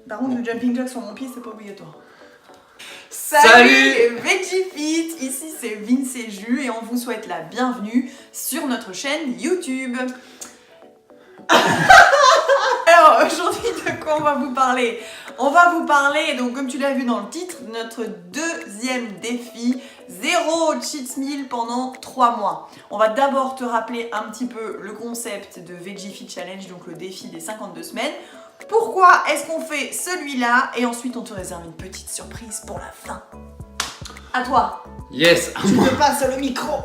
Par contre, le jumping jack sur mon pied, c'est pas obligatoire. Salut les VeggieFit, ici c'est Vince et Jus et on vous souhaite la bienvenue sur notre chaîne YouTube. Alors aujourd'hui de quoi on va vous parler? On va vous parler, donc comme tu l'as vu dans le titre, notre deuxième défi, 0 cheat meal pendant 3 mois. On va d'abord te rappeler un petit peu le concept de VeggieFit Challenge, donc le défi des 52 semaines. Pourquoi est-ce qu'on fait celui-là? Et ensuite on te réserve une petite surprise pour la fin. À toi. Yes. Je te passe le micro.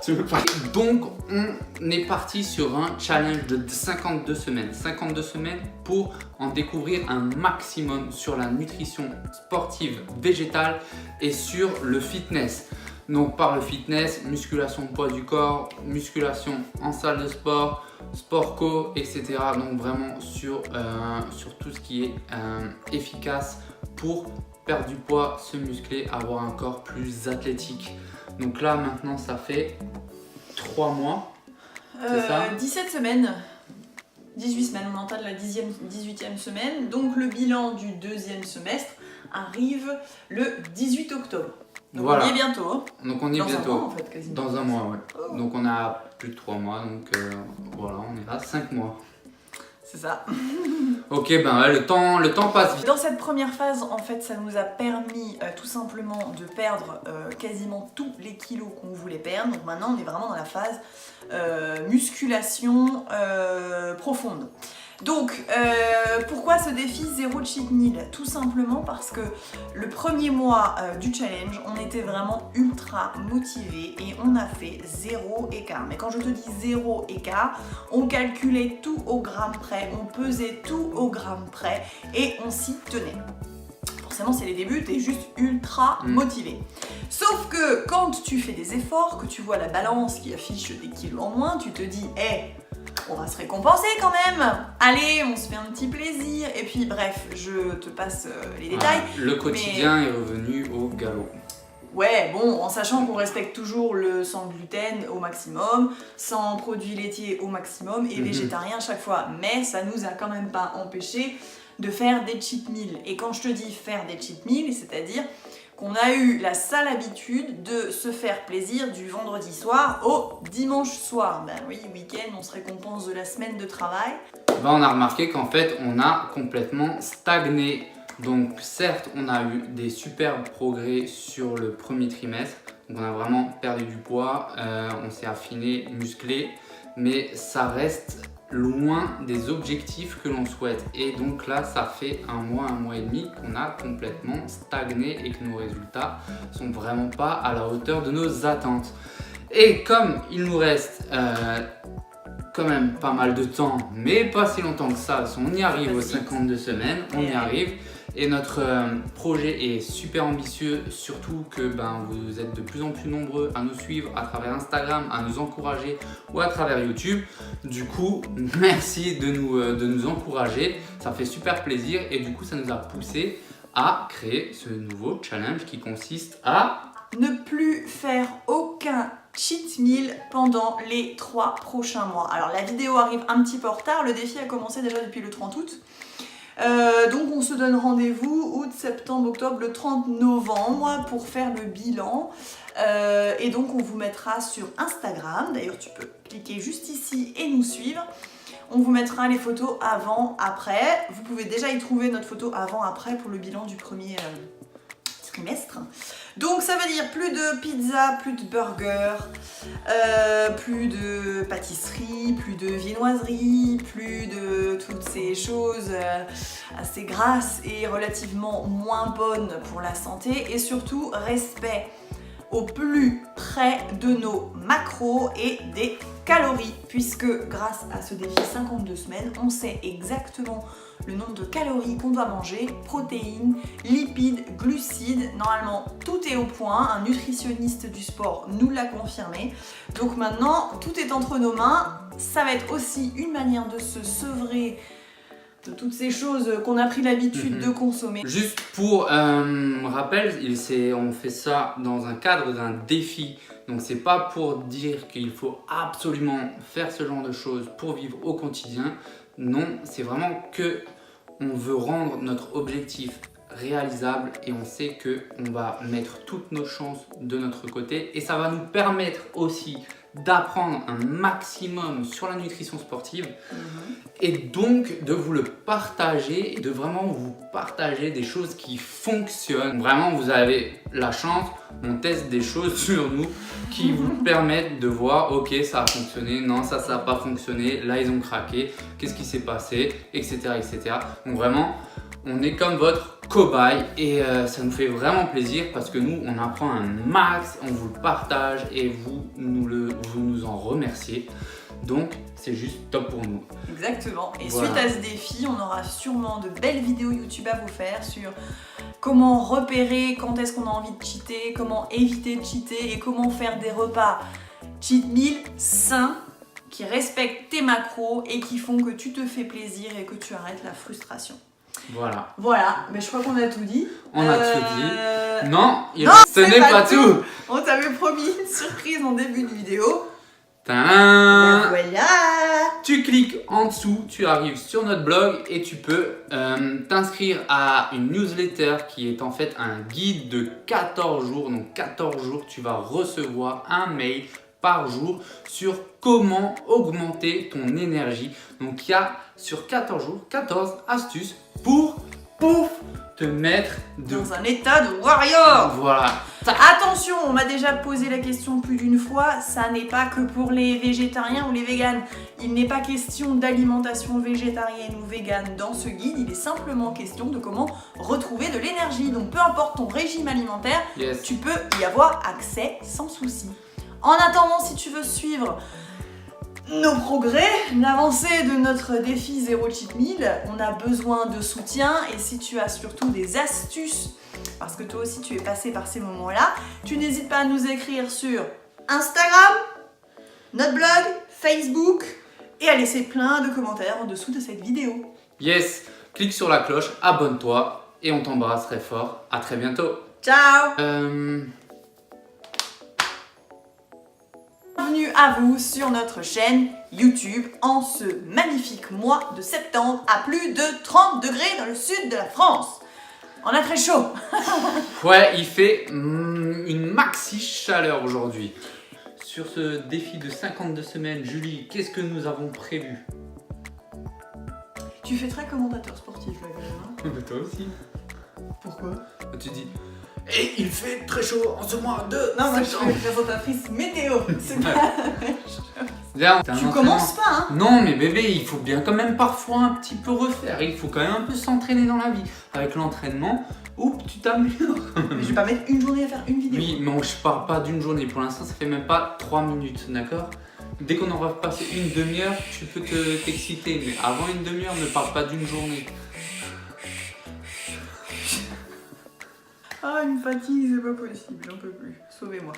Donc on est parti sur un challenge de 52 semaines. 52 semaines pour en découvrir un maximum sur la nutrition sportive végétale et sur le fitness. Donc par le fitness, musculation de poids du corps, musculation en salle de sport, sport co, etc. Donc vraiment sur tout ce qui est efficace pour perdre du poids, se muscler, avoir un corps plus athlétique. Donc là maintenant ça fait 3 mois, c'est ça 17 semaines. 18 semaines, on entame la 18e semaine. Donc le bilan du deuxième semestre arrive le 18 octobre. Donc voilà. on y est bientôt. Hein. Donc on y est bientôt. Dans un mois en fait quasiment. Dans un mois, ouais. Oh. Donc on a plus de 3 mois, donc voilà, on est à 5 mois. C'est ça. Ok, ben ouais, le temps passe vite. Dans cette première phase, en fait, ça nous a permis tout simplement de perdre quasiment tous les kilos qu'on voulait perdre. Donc maintenant, on est vraiment dans la phase musculation profonde. Donc, pourquoi ce défi 0 cheat meal? Tout simplement parce que le premier mois du challenge, on était vraiment ultra motivés et on a fait 0 écart. Mais quand je te dis 0 écart, on calculait tout au gramme près, on pesait tout au gramme près et on s'y tenait. Forcément, c'est les débuts, t'es juste ultra motivé. Sauf que quand tu fais des efforts, que tu vois la balance qui affiche des kilos en moins, tu te dis, hé, on va se récompenser quand même. Allez, on se fait un petit plaisir. Et puis bref, je te passe les détails. Le quotidien est revenu au galop. Ouais, bon, en sachant qu'on respecte toujours le sans gluten au maximum, sans produits laitiers au maximum et végétarien à chaque fois. Mais ça nous a quand même pas empêché de faire des cheat meals. Et quand je te dis faire des cheat meals, c'est-à-dire qu'on a eu la sale habitude de se faire plaisir du vendredi soir au dimanche soir. Ben oui, week-end, on se récompense de la semaine de travail. Ben, on a remarqué qu'en fait, on a complètement stagné. Donc certes, on a eu des superbes progrès sur le premier trimestre. Donc on a vraiment perdu du poids, on s'est affiné, musclé. Mais ça reste loin des objectifs que l'on souhaite. Et donc là, ça fait un mois et demi qu'on a complètement stagné et que nos résultats sont vraiment pas à la hauteur de nos attentes. Et comme il nous reste quand même pas mal de temps, mais pas si longtemps que ça, on y arrive aux 52 semaines, on y arrive. Et notre projet est super ambitieux, surtout que vous êtes de plus en plus nombreux à nous suivre à travers Instagram, à nous encourager ou à travers YouTube. Du coup, merci de nous encourager, ça fait super plaisir et du coup ça nous a poussé à créer ce nouveau challenge qui consiste à ne plus faire aucun cheat meal pendant les 3 prochains mois. Alors la vidéo arrive un petit peu en retard, le défi a commencé déjà depuis le 30 août. Donc on se donne rendez-vous août, septembre, octobre, le 30 novembre pour faire le bilan. Et donc on vous mettra sur Instagram, d'ailleurs tu peux cliquer juste ici et nous suivre. On vous mettra les photos avant, après. Vous pouvez déjà y trouver notre photo avant, après pour le bilan du premier trimestre. Donc ça veut dire plus de pizza, plus de burger, plus de pâtisserie, plus de viennoiserie, plus de toutes ces choses assez grasses et relativement moins bonnes pour la santé et surtout respect au plus près de nos macros et des calories puisque grâce à ce défi 52 semaines, on sait exactement le nombre de calories qu'on doit manger, protéines, lipides, glucides. Normalement, tout est au point. Un nutritionniste du sport nous l'a confirmé. Donc maintenant, tout est entre nos mains. Ça va être aussi une manière de se sevrer toutes ces choses qu'on a pris l'habitude de consommer. Juste pour rappel, on fait ça dans un cadre d'un défi. Donc c'est pas pour dire qu'il faut absolument faire ce genre de choses pour vivre au quotidien. Non, c'est vraiment que on veut rendre notre objectif réalisable et on sait que on va mettre toutes nos chances de notre côté et ça va nous permettre aussi d'apprendre un maximum sur la nutrition sportive et donc de vous le partager et de vraiment vous partager des choses qui fonctionnent. Vraiment, vous avez la chance, on teste des choses sur nous qui vous permettent de voir, ok, ça a fonctionné, non, ça n'a pas fonctionné, là ils ont craqué, qu'est-ce qui s'est passé, etc., etc. Donc vraiment, on est comme votre cobaye et ça nous fait vraiment plaisir parce que nous, on apprend un max, on vous le partage et vous nous en remerciez. Donc, c'est juste top pour nous. Exactement. Et voilà. Suite à ce défi, on aura sûrement de belles vidéos YouTube à vous faire sur comment repérer quand est-ce qu'on a envie de cheater, comment éviter de cheater et comment faire des repas cheat meal sains qui respectent tes macros et qui font que tu te fais plaisir et que tu arrêtes la frustration. Voilà. Voilà, mais je crois qu'on a tout dit. On a tout dit. Non, ce n'est pas tout. On t'avait promis une surprise en début de vidéo. Tadam! Voilà. Tu cliques en dessous, tu arrives sur notre blog et tu peux t'inscrire à une newsletter qui est en fait un guide de 14 jours. Donc 14 jours, tu vas recevoir un mail par jour sur comment augmenter ton énergie. Donc il y a sur 14 jours 14 astuces pour te mettre dans un état de warrior. Voilà. Attention, on m'a déjà posé la question plus d'une fois, ça n'est pas que pour les végétariens ou les véganes. Il n'est pas question d'alimentation végétarienne ou végane dans ce guide, il est simplement question de comment retrouver de l'énergie. Donc peu importe ton régime alimentaire, tu peux y avoir accès sans souci. En attendant, si tu veux suivre nos progrès, l'avancée de notre défi Zéro Cheat Meal, on a besoin de soutien et si tu as surtout des astuces, parce que toi aussi tu es passé par ces moments-là, tu n'hésites pas à nous écrire sur Instagram, notre blog, Facebook et à laisser plein de commentaires en dessous de cette vidéo. Yes, clique sur la cloche, abonne-toi et on t'embrasse très fort. À très bientôt. Ciao. Bienvenue à vous sur notre chaîne YouTube en ce magnifique mois de septembre à plus de 30 degrés dans le sud de la France. On a très chaud. Ouais, il fait une maxi chaleur aujourd'hui. Sur ce défi de 52 semaines, Julie, qu'est-ce que nous avons prévu? Tu fais très commentateur sportif là quand même. Mais toi aussi. Pourquoi? Tu dis, et il fait très chaud en ce mois de Non, moi je septembre. suis présentatrice météo. C'est pas Bien, tu commences pas, hein? Non, mais bébé, il faut bien quand même parfois un petit peu refaire. Il faut quand même un peu s'entraîner dans la vie. Avec l'entraînement, tu t'améliores. Mais je vais pas mettre une journée à faire une vidéo. Oui, mais je parle pas d'une journée. Pour l'instant, ça fait même pas 3 minutes, d'accord? Dès qu'on aura passé une demi-heure, tu peux t'exciter. Mais avant une demi-heure, ne parle pas d'une journée. Ah, une fatigue, c'est pas possible, j'en peux plus. Sauvez-moi.